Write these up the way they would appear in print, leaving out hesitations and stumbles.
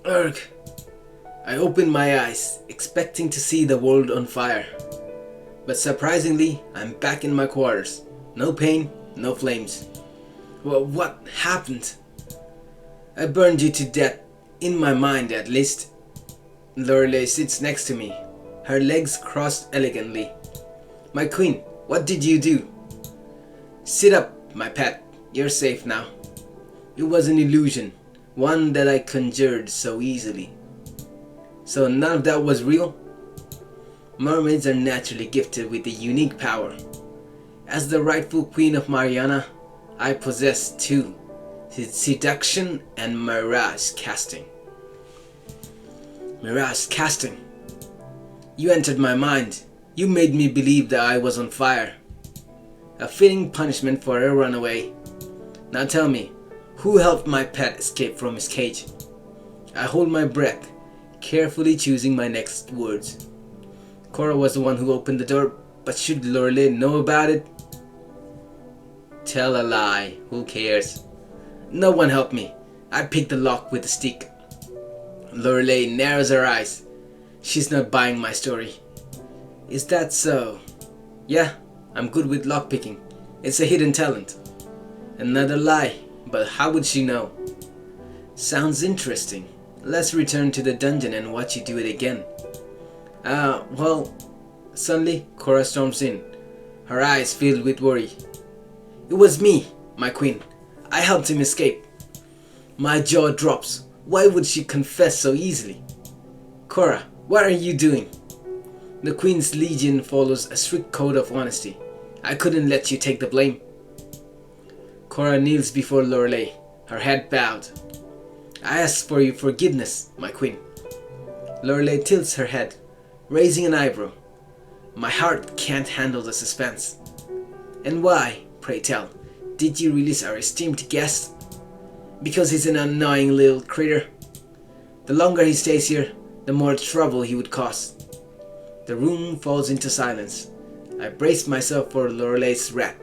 Urgh! I opened my eyes, expecting to see the world on fire. But surprisingly, I'm back in my quarters. No pain, no flames. Well, what happened? I burned you to death, in my mind at least. Lorelei sits next to me, her legs crossed elegantly. My queen, what did you do? Sit up, my pet. You're safe now. It was an illusion, one that I conjured so easily. So none of that was real? Mermaids are naturally gifted with a unique power. As the rightful queen of Mariana, I possess two: seduction and mirage casting. Mirage casting. You entered my mind. You made me believe that I was on fire. A fitting punishment for a runaway. Now tell me, who helped my pet escape from his cage? I hold my breath, carefully choosing my next words. Cora was the one who opened the door, but should Lorelei know about it? Tell a lie, who cares? No one helped me. I picked the lock with a stick. Lorelei narrows her eyes. She's not buying my story. Is that so? Yeah, I'm good with lockpicking. It's a hidden talent. Another lie, but how would she know? Sounds interesting. Let's return to the dungeon and watch you do it again. Well, suddenly Cora storms in, her eyes filled with worry. It was me, my queen. I helped him escape. My jaw drops. Why would she confess so easily? Cora, what are you doing? The Queen's Legion follows a strict code of honesty. I couldn't let you take the blame. Cora kneels before Lorelei, her head bowed. I ask for your forgiveness, my queen. Lorelei tilts her head, raising an eyebrow. My heart can't handle the suspense. And why, pray tell, did you release our esteemed guest? Because he's an annoying little critter. The longer he stays here, the more trouble he would cause. The room falls into silence. I brace myself for Lorelei's wrath.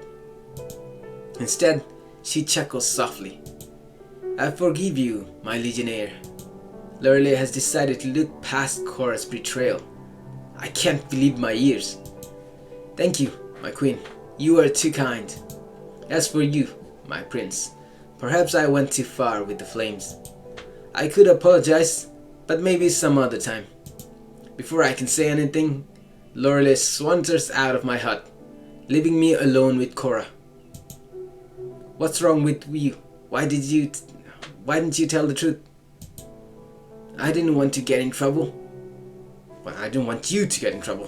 Instead, she chuckles softly. I forgive you, my legionnaire. Lorelei has decided to look past Cora's betrayal. I can't believe my ears. Thank you, my queen. You are too kind. As for you, my prince, perhaps I went too far with the flames. I could apologize, but maybe some other time. Before I can say anything, Lorelei saunters out of my hut, leaving me alone with Cora. What's wrong with you? Why didn't you tell the truth? I didn't want to get in trouble. Well, I didn't want you to get in trouble.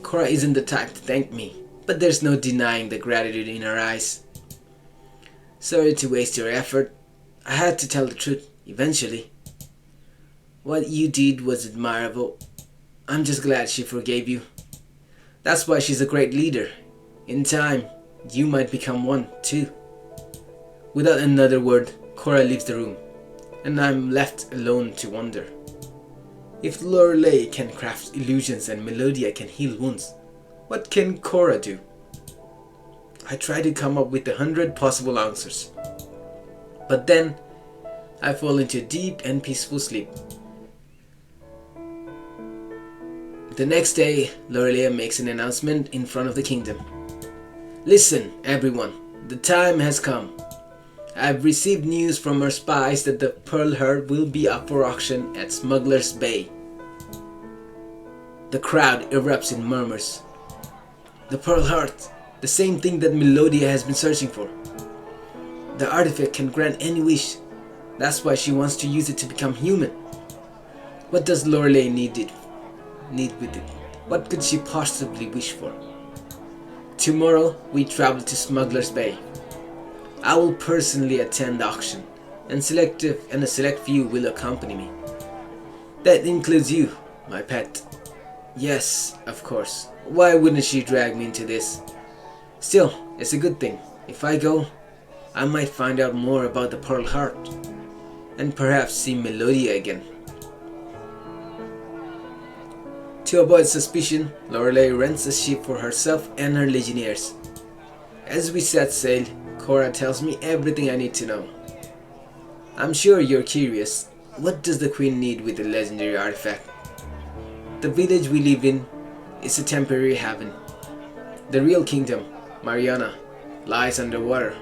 Cora isn't the type to thank me, but there's no denying the gratitude in her eyes. Sorry to waste your effort. I had to tell the truth, eventually. What you did was admirable. I'm just glad she forgave you. That's why she's a great leader. In time, you might become one, too. Without another word, Cora leaves the room, and I'm left alone to wonder. If Lorelei can craft illusions and Melodia can heal wounds, what can Cora do? I try to come up with 100 possible answers. But then, I fall into a deep and peaceful sleep. The next day, Lorelei makes an announcement in front of the kingdom. Listen, everyone, the time has come. I've received news from our spies that the Pearl Heart will be up for auction at Smuggler's Bay. The crowd erupts in murmurs. The Pearl Heart, the same thing that Melodia has been searching for. The artifact can grant any wish. That's why she wants to use it to become human. What does Lorelei need with it? What could she possibly wish for? Tomorrow we travel to Smuggler's Bay. I will personally attend the auction, and a select few will accompany me. That includes you, my pet. Yes, of course. Why wouldn't she drag me into this? Still, it's a good thing. If I go, I might find out more about the Pearl Heart, and perhaps see Melodia again. To avoid suspicion, Lorelei rents a ship for herself and her legionnaires. As we set sail, Cora tells me everything I need to know. I'm sure you're curious. What does the Queen need with a legendary artifact? The village we live in is a temporary haven. The real kingdom, Mariana, lies underwater.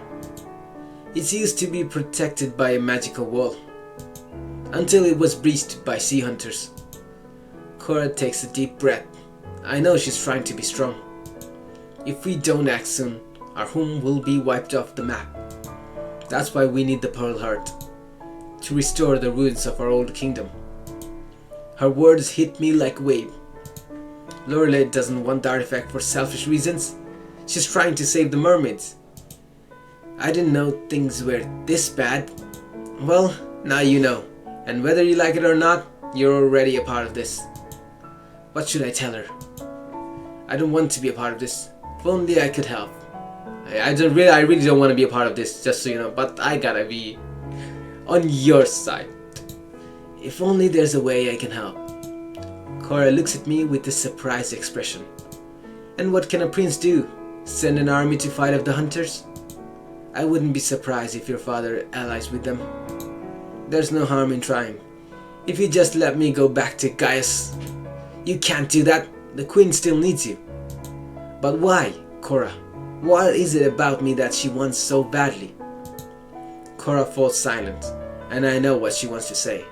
It used to be protected by a magical wall, until it was breached by sea hunters. Cora takes a deep breath. I know she's trying to be strong. If we don't act soon, our home will be wiped off the map. That's why we need the Pearl Heart, to restore the ruins of our old kingdom. Her words hit me like a wave. Lorelei doesn't want the artifact for selfish reasons. She's trying to save the mermaids. I didn't know things were this bad. Well, now you know. And whether you like it or not, you're already a part of this. What should I tell her? I don't want to be a part of this. If only I could help. I really don't want to be a part of this, just so you know, but I gotta be on your side. If only there's a way I can help. Cora looks at me with a surprised expression. And what can a prince do? Send an army to fight off the hunters? I wouldn't be surprised if your father allies with them. There's no harm in trying. If you just let me go back to Gaius. You can't do that. The Queen still needs you. But why, Cora? What is it about me that she wants so badly? Cora falls silent, and I know what she wants to say.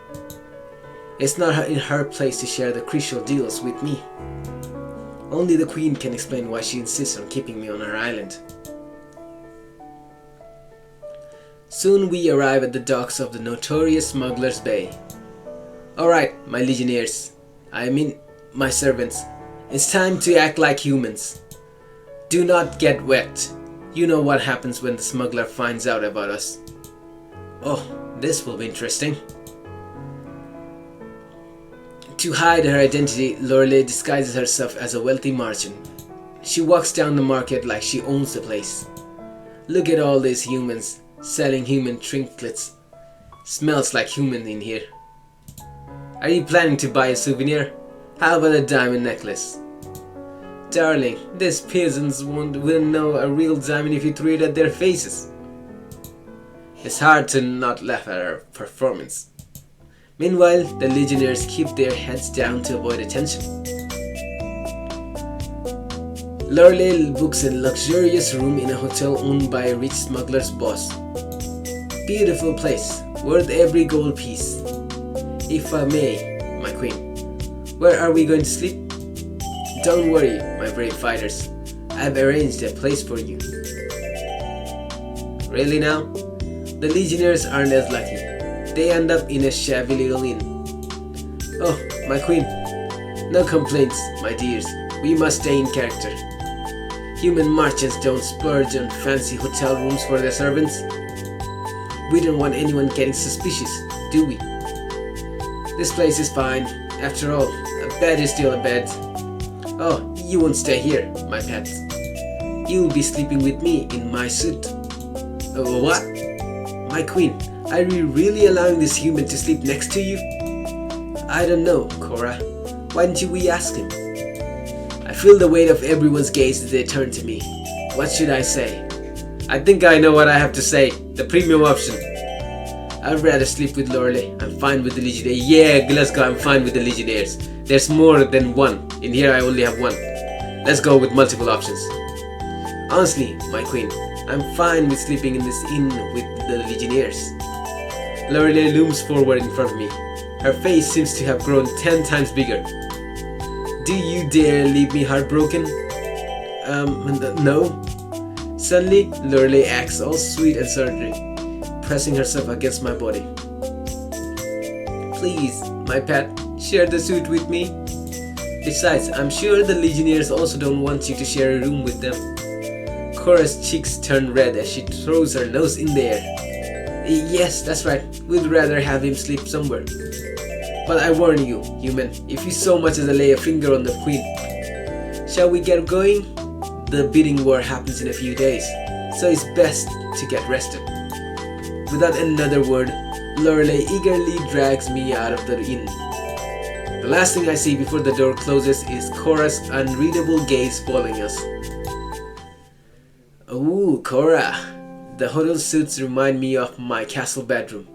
It's not in her place to share the crucial deals with me. Only the Queen can explain why she insists on keeping me on her island. Soon we arrive at the docks of the notorious Smuggler's Bay. Alright, my legionnaires, I mean my servants, it's time to act like humans. Do not get wet. You know what happens when the smuggler finds out about us. Oh, this will be interesting. To hide her identity, Lorelei disguises herself as a wealthy merchant. She walks down the market like she owns the place. Look at all these humans selling human trinkets. Smells like human in here. Are you planning to buy a souvenir? How about a diamond necklace? Darling, these peasants wouldn't know a real diamond if you threw it at their faces. It's hard to not laugh at our performance. Meanwhile, the legionnaires keep their heads down to avoid attention. Lorelei books a luxurious room in a hotel owned by a rich smuggler's boss. Beautiful place, worth every gold piece. If I may, my queen, where are we going to sleep? Don't worry, my brave fighters. I've arranged a place for you. Really now? The legionnaires aren't as lucky. They end up in a shabby little inn. Oh, my queen. No complaints, my dears. We must stay in character. Human merchants don't splurge on fancy hotel rooms for their servants. We don't want anyone getting suspicious, do we? This place is fine. After all, a bed is still a bed. Oh, you won't stay here, my pet. You'll be sleeping with me in my suit. What? My queen, are you really allowing this human to sleep next to you? I don't know, Cora. Why didn't we ask him? I feel the weight of everyone's gaze as they turn to me. What should I say? I think I know what I have to say. The premium option. I'd rather sleep with Lorelei. I'm fine with the Legionnaires. Yeah, let's go. I'm fine with the Legionnaires. There's more than one. In here I only have one. Let's go with multiple options. Honestly, my queen, I'm fine with sleeping in this inn with the Legionnaires. Lorelei looms forward in front of me. Her face seems to have grown 10 times bigger. Do you dare leave me heartbroken? No. Suddenly, Lorelei acts all sweet and surgery, pressing herself against my body. Please, my pet, share the suit with me. Besides, I'm sure the Legionnaires also don't want you to share a room with them. Cora's cheeks turn red as she throws her nose in the air. Yes, that's right. We'd rather have him sleep somewhere. But I warn you, human, if you so much as lay a finger on the queen. Shall we get going? The bidding war happens in a few days, so it's best to get rested. Without another word, Lorelei eagerly drags me out of the inn. The last thing I see before the door closes is Cora's unreadable gaze following us. Ooh, Cora. The hotel suits remind me of my castle bedroom.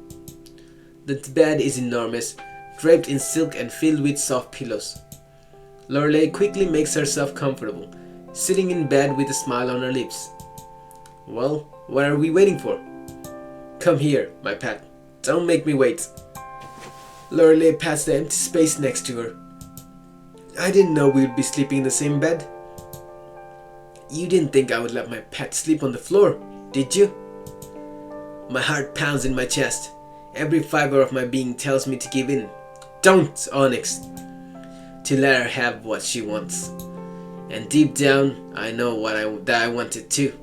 The bed is enormous, draped in silk and filled with soft pillows. Lorelei quickly makes herself comfortable, sitting in bed with a smile on her lips. Well, what are we waiting for? Come here, my pet. Don't make me wait. Lorelei pats the empty space next to her. I didn't know we'd be sleeping in the same bed. You didn't think I would let my pet sleep on the floor, did you? My heart pounds in my chest. Every fiber of my being tells me to give in. Don't, Onyx! To let her have what she wants. And deep down, I know that I want it too.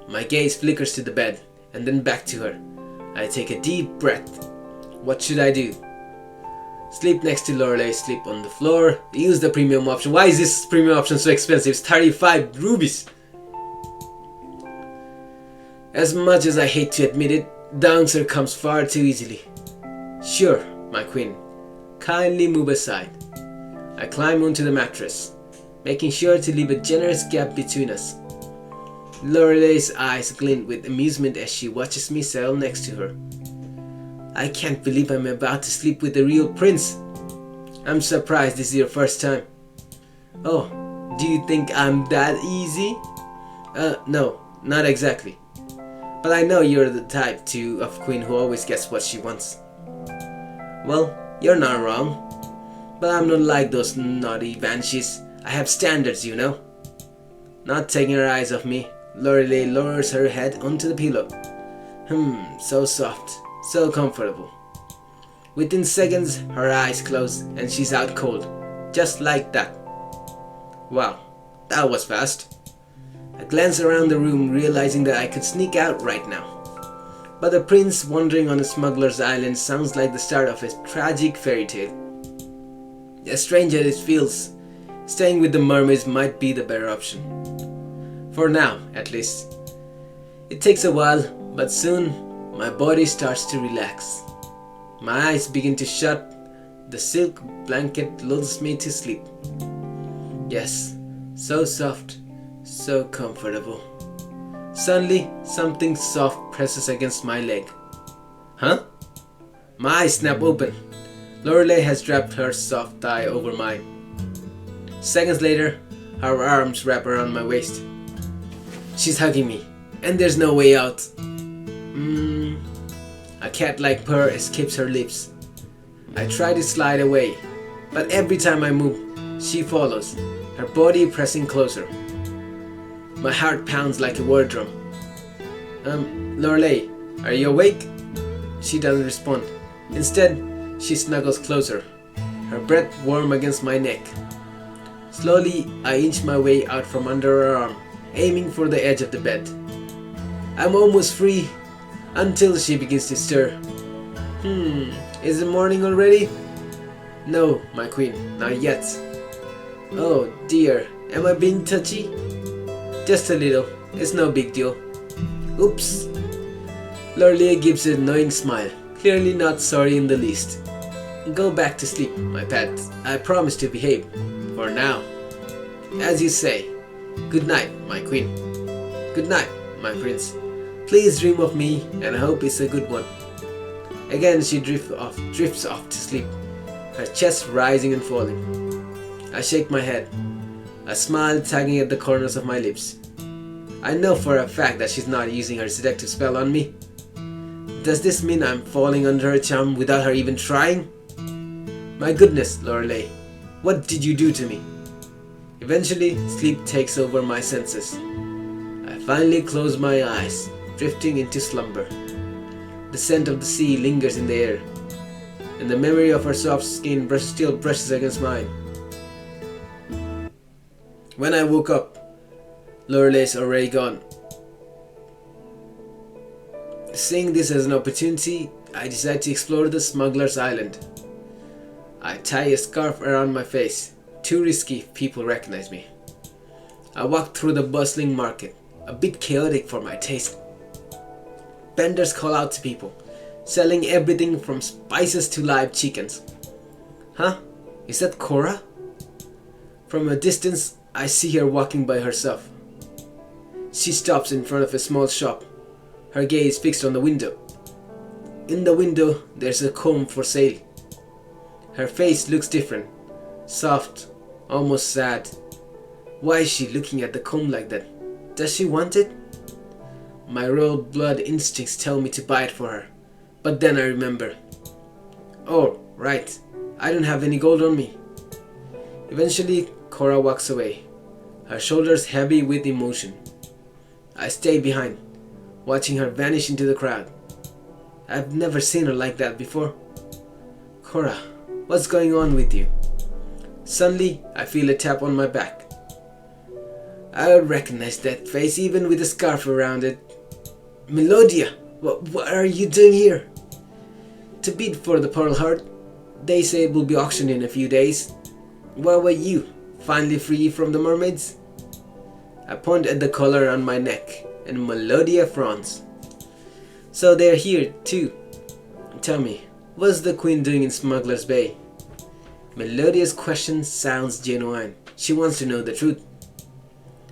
My gaze flickers to the bed, and then back to her. I take a deep breath. What should I do? Sleep next to Lorelei, sleep on the floor, use the premium option. Why is this premium option so expensive? It's 35 rubies. As much as I hate to admit it, the answer comes far too easily. Sure, my queen. Kindly move aside. I climb onto the mattress, making sure to leave a generous gap between us. Lorelei's eyes glint with amusement as she watches me settle next to her. I can't believe I'm about to sleep with the real prince. I'm surprised this is your first time. Oh, do you think I'm that easy? No, not exactly. But I know you're the type of queen who always gets what she wants. Well, you're not wrong. But I'm not like those naughty banshees. I have standards, you know. Not taking her eyes off me, Lorelei lowers her head onto the pillow. So soft, so comfortable. Within seconds, her eyes close and she's out cold. Just like that. Wow, that was fast. I glance around the room, realizing that I could sneak out right now. But the prince wandering on a smuggler's island sounds like the start of a tragic fairy tale. As strange as it feels, staying with the mermaids might be the better option. For now, at least. It takes a while, but soon my body starts to relax. My eyes begin to shut. The silk blanket lulls me to sleep. Yes, so soft, so comfortable. Suddenly, something soft presses against my leg. Huh? My eyes snap open. Lorelei has wrapped her soft thigh over mine. Seconds later, her arms wrap around my waist. She's hugging me, and there's no way out. A cat-like purr escapes her lips. I try to slide away, but every time I move, she follows, her body pressing closer. My heart pounds like a war drum. Lorelei, are you awake? She doesn't respond. Instead, she snuggles closer, her breath warm against my neck. Slowly, I inch my way out from under her arm, aiming for the edge of the bed. I'm almost free, until she begins to stir. Is it morning already? No, my queen, not yet. Oh dear, am I being touchy? Just a little, it's no big deal. Oops. Lorelei gives an annoying smile, clearly not sorry in the least. Go back to sleep, my pet. I promise to behave. For now. As you say. Good night, my queen. Good night, my prince. Please dream of me, and I hope it's a good one. Again she drifts off to sleep, her chest rising and falling. I shake my head, a smile tugging at the corners of my lips. I know for a fact that she's not using her seductive spell on me. Does this mean I'm falling under her charm without her even trying? My goodness, Lorelei, what did you do to me? Eventually, sleep takes over my senses. I finally close my eyes, drifting into slumber. The scent of the sea lingers in the air, and the memory of her soft skin still brushes against mine. When I woke up, Lorelei's already gone. Seeing this as an opportunity, I decide to explore the smuggler's island. I tie a scarf around my face, too risky if people recognize me. I walk through the bustling market, a bit chaotic for my taste. Vendors call out to people, selling everything from spices to live chickens. Huh? Is that Cora? From a distance, I see her walking by herself. She stops in front of a small shop, her gaze fixed on the window. In the window, there's a comb for sale. Her face looks different. Soft, almost sad. Why is she looking at the comb like that? Does she want it? My royal blood instincts tell me to buy it for her. But then I remember. Oh, right. I don't have any gold on me. Eventually, Cora walks away, her shoulders heavy with emotion. I stay behind, watching her vanish into the crowd. I've never seen her like that before. Cora, what's going on with you? Suddenly, I feel a tap on my back. I recognize that face even with a scarf around it. Melodia, what are you doing here? To bid for the Pearl Heart. They say it will be auctioned in a few days. Where were you? Finally free from the mermaids? I point at the collar on my neck, and Melodia frowns. So they're here too. Tell me, what's the Queen doing in Smuggler's Bay? Melodia's question sounds genuine. She wants to know the truth.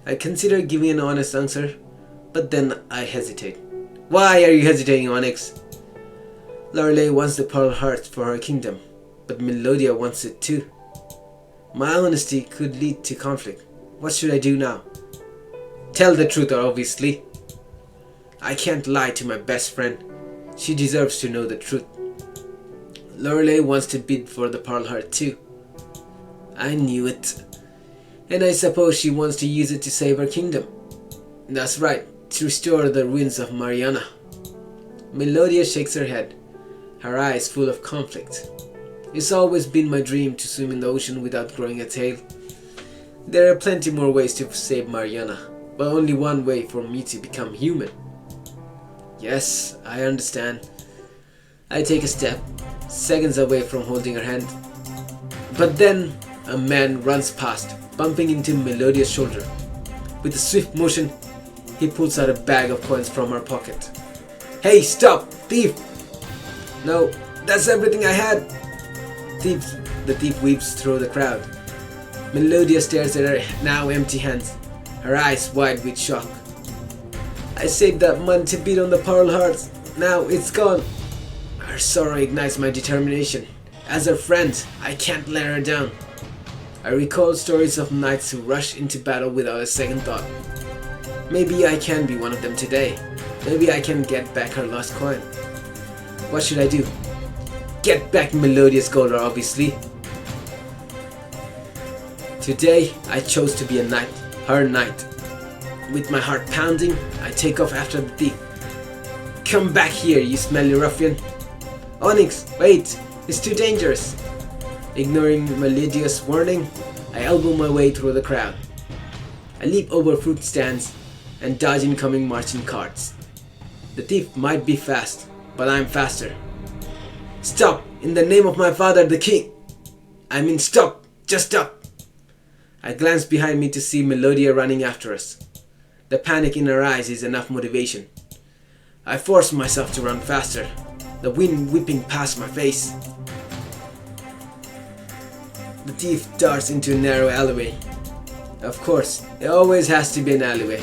I consider giving an honest answer, but then I hesitate. Why are you hesitating, Onyx? Lorelei wants the Pearl Heart for her kingdom, but Melodia wants it too. My honesty could lead to conflict. What should I do now? Tell the truth, obviously. I can't lie to my best friend. She deserves to know the truth. Lorelei wants to bid for the Pearl Heart too. I knew it. And I suppose she wants to use it to save her kingdom. That's right, to restore the ruins of Mariana. Melodia shakes her head, her eyes full of conflict. It's always been my dream to swim in the ocean without growing a tail. There are plenty more ways to save Mariana, but only one way for me to become human. Yes, I understand. I take a step, seconds away from holding her hand. But then, a man runs past, bumping into Melodia's shoulder. With a swift motion, he pulls out a bag of coins from her pocket. Hey, stop! Thief! No, that's everything I had! The thief weaves through the crowd. Melodia stares at her now empty hands, her eyes wide with shock. I saved that money to bid on the Pearl Hearts. Now it's gone. Her sorrow ignites my determination. As her friend, I can't let her down. I recall stories of knights who rush into battle without a second thought. Maybe I can be one of them today. Maybe I can get back her lost coin. What should I do? Get back Melodia's gold, obviously. Today, I chose to be a knight, her knight. With my heart pounding, I take off after the thief. Come back here, you smelly ruffian. Onyx, wait, it's too dangerous. Ignoring Melodia's warning, I elbow my way through the crowd. I leap over fruit stands and dodge incoming marching carts. The thief might be fast, but I'm faster. Stop! In the name of my father, the king! I mean stop! Just stop! I glance behind me to see Melodia running after us. The panic in her eyes is enough motivation. I force myself to run faster, the wind whipping past my face. The thief darts into a narrow alleyway. Of course, there always has to be an alleyway.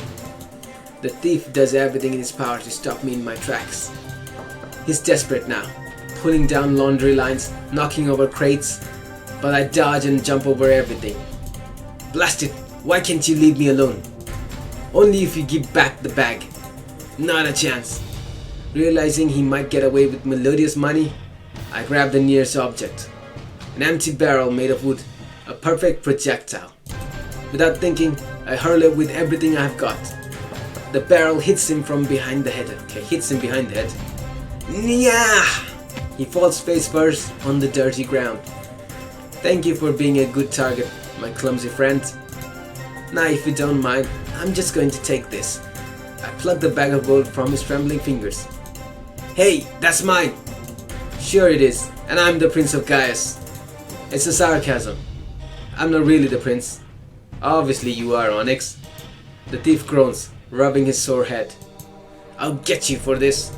The thief does everything in his power to stop me in my tracks. He's desperate now, pulling down laundry lines, knocking over crates, but I dodge and jump over everything. Blast it, why can't you leave me alone? Only if you give back the bag. Not a chance. Realizing he might get away with Melodia's money, I grab the nearest object. An empty barrel made of wood, a perfect projectile. Without thinking, I hurl it with everything I've got. The barrel hits him from behind the head. Nyah! He falls face first on the dirty ground. Thank you for being a good target, my clumsy friend. Now if you don't mind, I'm just going to take this. I pluck the bag of gold from his trembling fingers. Hey, that's mine! Sure it is, and I'm the Prince of Gaius. It's a sarcasm. I'm not really the prince. Obviously you are, Onyx. The thief groans, rubbing his sore head. I'll get you for this.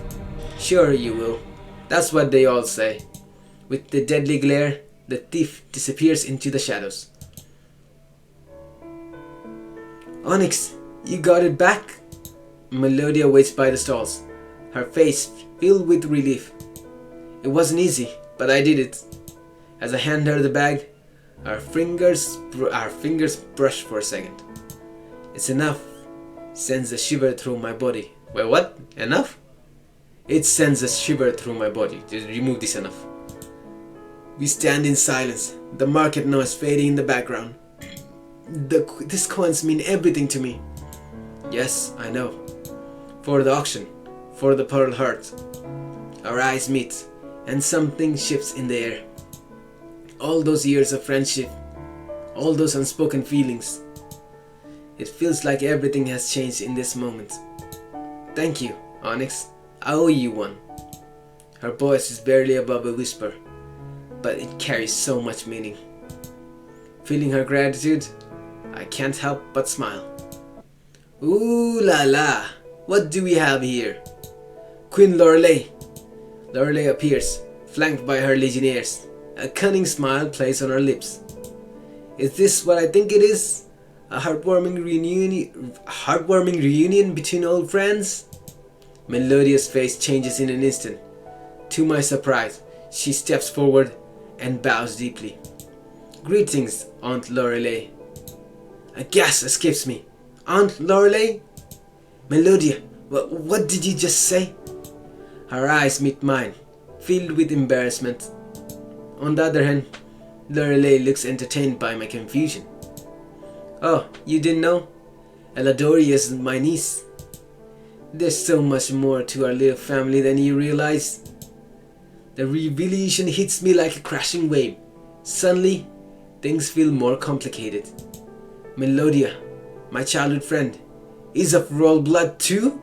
Sure you will. That's what they all say. With the deadly glare, the thief disappears into the shadows. Onyx, you got it back? Melodia waits by the stalls, her face filled with relief. It wasn't easy, but I did it. As I hand her the bag, our fingers brush for a second. It's enough. Sends a shiver through my body. Wait, what? Enough? It sends a shiver through my body. Just remove this enough. We stand in silence, the market noise fading in the background. These coins mean everything to me. Yes, I know. For the auction, for the Pearl Heart. Our eyes meet, and something shifts in the air. All those years of friendship, all those unspoken feelings. It feels like everything has changed in this moment. Thank you, Onyx. I owe you one. Her voice is barely above a whisper, but it carries so much meaning. Feeling her gratitude, I can't help but smile. Ooh la la, what do we have here? Queen Lorelei. Lorelei appears, flanked by her legionnaires. A cunning smile plays on her lips. Is this what I think it is? A heartwarming reunion between old friends? Melodia's face changes in an instant. To my surprise, she steps forward and bows deeply. Greetings, Aunt Lorelei. A gasp escapes me. Aunt Lorelei? Melodia, what did you just say? Her eyes meet mine, filled with embarrassment. On the other hand, Lorelei looks entertained by my confusion. Oh, you didn't know? Eladoria is my niece. There's so much more to our little family than you realize. The revelation hits me like a crashing wave. Suddenly, things feel more complicated. Melodia, my childhood friend, is of royal blood too?